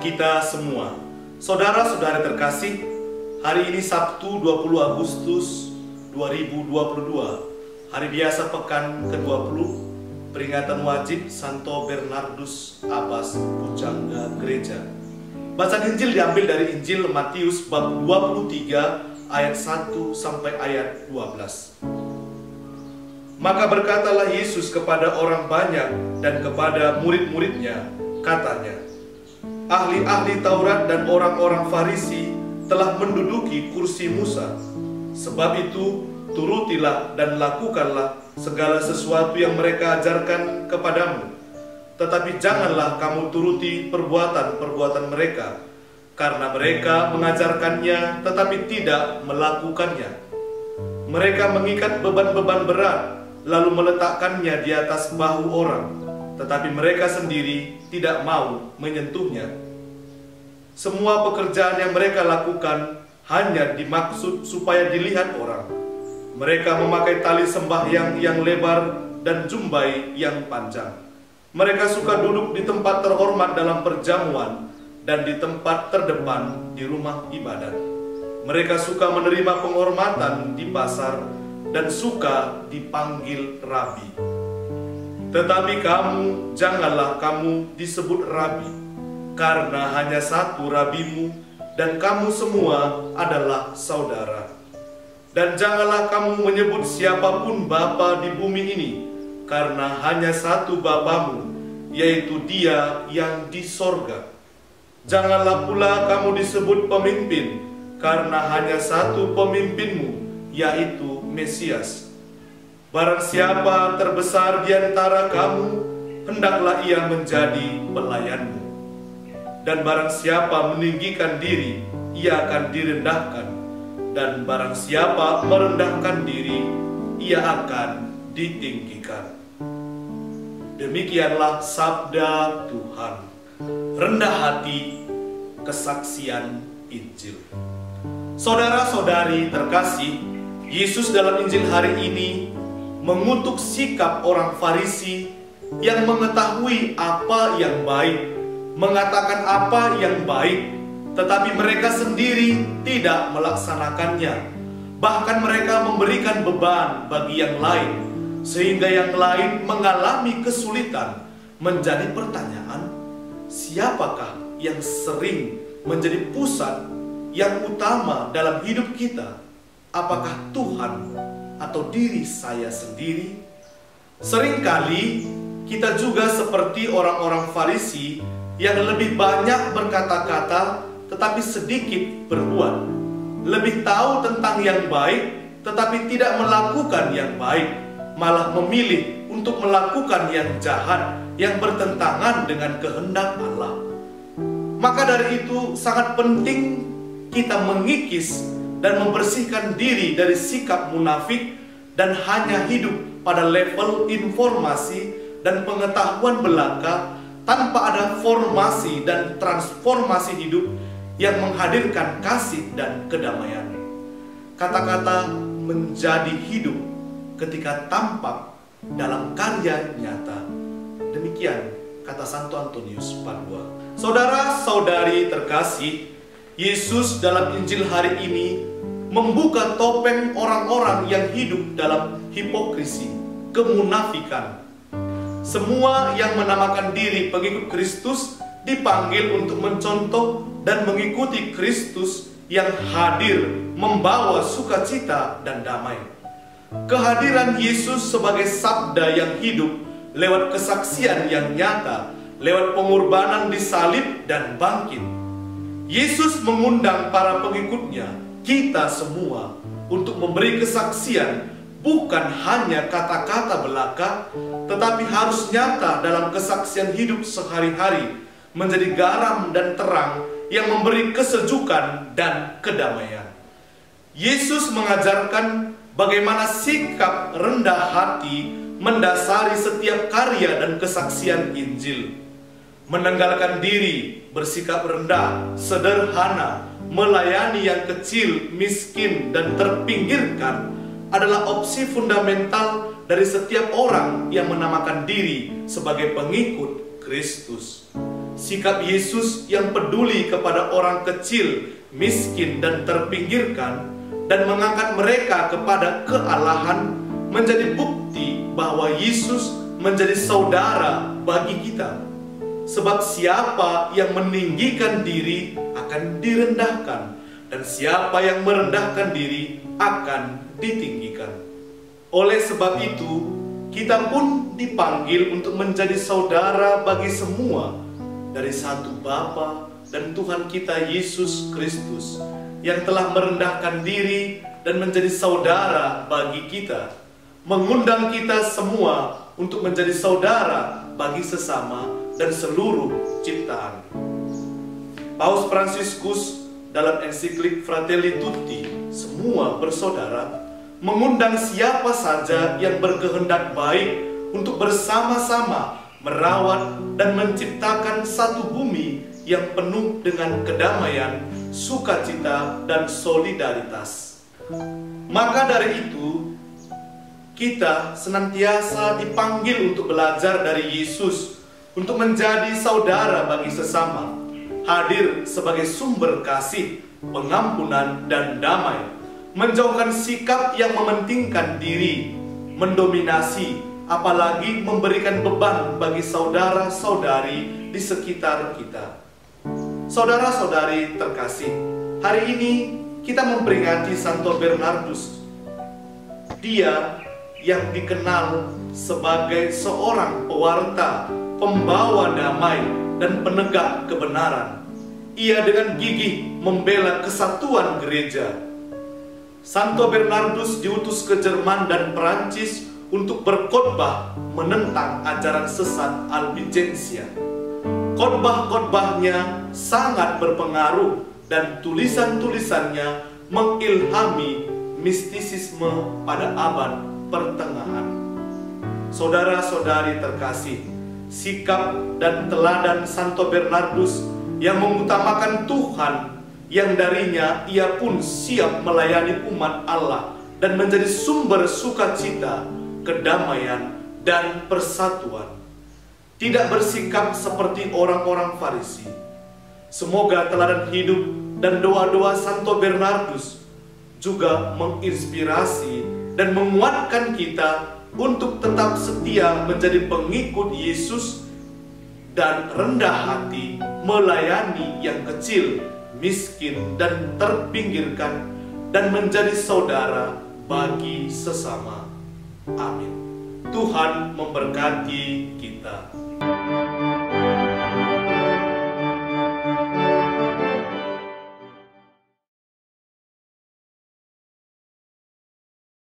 kita semua. Saudara-saudari terkasih, hari ini Sabtu 20 Agustus 2022, hari biasa pekan ke-20, peringatan wajib Santo Bernardus Abbas Pujangga Gereja. Bacaan Injil diambil dari Injil Matius bab 23 ayat 1 sampai ayat 12. Maka berkatalah Yesus kepada orang banyak dan kepada murid-muridnya, katanya, ahli-ahli Taurat dan orang-orang Farisi telah menduduki kursi Musa. Sebab itu, turutilah dan lakukanlah segala sesuatu yang mereka ajarkan kepadamu. Tetapi janganlah kamu turuti perbuatan-perbuatan mereka, karena mereka mengajarkannya tetapi tidak melakukannya. Mereka mengikat beban-beban berat, lalu meletakkannya di atas bahu orang, tetapi mereka sendiri tidak mau menyentuhnya. Semua pekerjaan yang mereka lakukan hanya dimaksud supaya dilihat orang. Mereka memakai tali sembahyang yang lebar dan jumbai yang panjang. Mereka suka duduk di tempat terhormat dalam perjamuan dan di tempat terdepan di rumah ibadat. Mereka suka menerima penghormatan di pasar dan suka dipanggil rabi. Tetapi kamu, janganlah kamu disebut rabi, karena hanya satu rabimu, dan kamu semua adalah saudara. Dan janganlah kamu menyebut siapapun bapa di bumi ini, karena hanya satu Bapamu, yaitu Dia yang di sorga. Janganlah pula kamu disebut pemimpin, karena hanya satu pemimpinmu, yaitu Mesias. Barang siapa terbesar di antara kamu, hendaklah ia menjadi pelayanmu. Dan barang siapa meninggikan diri, ia akan direndahkan. Dan barang siapa merendahkan diri, ia akan ditinggikan. Demikianlah sabda Tuhan. Rendah hati, kesaksian Injil. Saudara-saudari terkasih, Yesus dalam Injil hari ini mengutuk sikap orang Farisi yang mengetahui apa yang baik, mengatakan apa yang baik, tetapi mereka sendiri tidak melaksanakannya. Bahkan mereka memberikan beban bagi yang lain, sehingga yang lain mengalami kesulitan. Menjadi pertanyaan, siapakah yang sering menjadi pusat yang utama dalam hidup kita? Apakah Tuhan atau diri saya sendiri? Seringkali kita juga seperti orang-orang Farisi yang lebih banyak berkata-kata tetapi sedikit berbuat. Lebih tahu tentang yang baik tetapi tidak melakukan yang baik, malah memilih untuk melakukan yang jahat yang bertentangan dengan kehendak Allah. Maka dari itu sangat penting kita mengikis dan membersihkan diri dari sikap munafik dan hanya hidup pada level informasi dan pengetahuan belaka tanpa ada formasi dan transformasi hidup yang menghadirkan kasih dan kedamaian. Kata-kata menjadi hidup ketika tampak dalam karya nyata. Demikian kata Santo Antonius Padua. Saudara-saudari terkasih, Yesus dalam Injil hari ini membuka topeng orang-orang yang hidup dalam hipokrisi, kemunafikan. Semua yang menamakan diri pengikut Kristus dipanggil untuk mencontoh dan mengikuti Kristus yang hadir membawa sukacita dan damai. Kehadiran Yesus sebagai sabda yang hidup lewat kesaksian yang nyata, lewat pengorbanan di salib dan bangkit. Yesus mengundang para pengikutnya, kita semua, untuk memberi kesaksian bukan hanya kata-kata belaka, tetapi harus nyata dalam kesaksian hidup sehari-hari, menjadi garam dan terang yang memberi kesejukan dan kedamaian. Yesus mengajarkan bagaimana sikap rendah hati mendasari setiap karya dan kesaksian Injil. Menanggalkan diri, bersikap rendah, sederhana, melayani yang kecil, miskin, dan terpinggirkan adalah opsi fundamental dari setiap orang yang menamakan diri sebagai pengikut Kristus. Sikap Yesus yang peduli kepada orang kecil, miskin, dan terpinggirkan, dan mengangkat mereka kepada kealahan, menjadi bukti bahwa Yesus menjadi saudara bagi kita. Sebab siapa yang meninggikan diri akan direndahkan, dan siapa yang merendahkan diri akan ditinggikan. Oleh sebab itu, kita pun dipanggil untuk menjadi saudara bagi semua dari satu Bapa dan Tuhan kita Yesus Kristus, yang telah merendahkan diri dan menjadi saudara bagi kita, mengundang kita semua untuk menjadi saudara bagi sesama dan seluruh ciptaan. Paus Fransiskus dalam ensiklik Fratelli Tutti, semua bersaudara, mengundang siapa saja yang berkehendak baik untuk bersama-sama merawat dan menciptakan satu bumi yang penuh dengan kedamaian, sukacita, dan solidaritas. Maka dari itu, kita senantiasa dipanggil untuk belajar dari Yesus, untuk menjadi saudara bagi sesama, hadir sebagai sumber kasih, pengampunan, dan damai, menjauhkan sikap yang mementingkan diri, mendominasi, apalagi memberikan beban bagi saudara-saudari di sekitar kita. Saudara-saudari terkasih, hari ini kita memperingati Santo Bernardus. Dia yang dikenal sebagai seorang pewarta, pembawa damai, dan penegak kebenaran. Ia dengan gigih membela kesatuan gereja. Santo Bernardus diutus ke Jerman dan Perancis untuk berkhotbah menentang ajaran sesat Albigensia. Khotbah-khotbahnya sangat berpengaruh dan tulisan-tulisannya mengilhami mistisisme pada abad pertengahan. Saudara-saudari terkasih, sikap dan teladan Santo Bernardus yang mengutamakan Tuhan, yang darinya ia pun siap melayani umat Allah dan menjadi sumber sukacita, kedamaian, dan persatuan. Tidak bersikap seperti orang-orang Farisi. Semoga teladan hidup dan doa-doa Santo Bernardus juga menginspirasi dan menguatkan kita untuk tetap setia menjadi pengikut Yesus dan rendah hati melayani yang kecil, miskin, dan terpinggirkan, dan menjadi saudara bagi sesama. Amin. Tuhan memberkati kita.